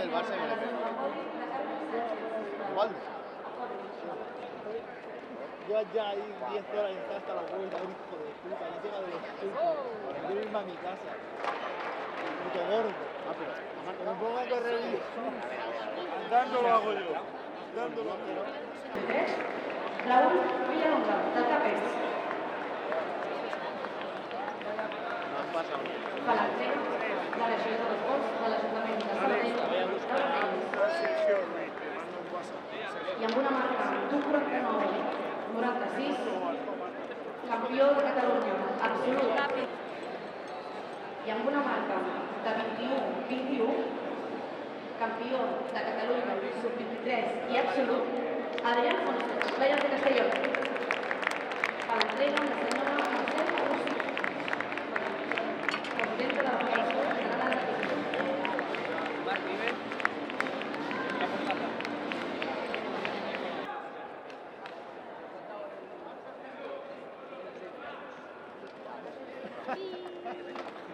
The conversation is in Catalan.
del Barça y me le pego. Igual. Yo allá ahí 10 horas y está hasta la vuelta, un hijo de puta, ya llega de los turcos. Quiero irme a mi casa. Puto gordo. Que me ponga a correr y... Andando lo hago yo. Andando lo hago yo. Raúl Villalonga, del Capes. No has pasado. Palantero, la legió de los gols de l'Ajuntament de Sabadell del Vallès. I amb una marca d'un 49-96, campió de Catalunya, absolut. I amb una marca de 21-21, campió de Catalunya, sub-23 i absolut, Adrián Fonseca, Playas de Castelló. A l'entrega amb la senyora Mercè Agustí, presidenta de la Federació General de Thank you.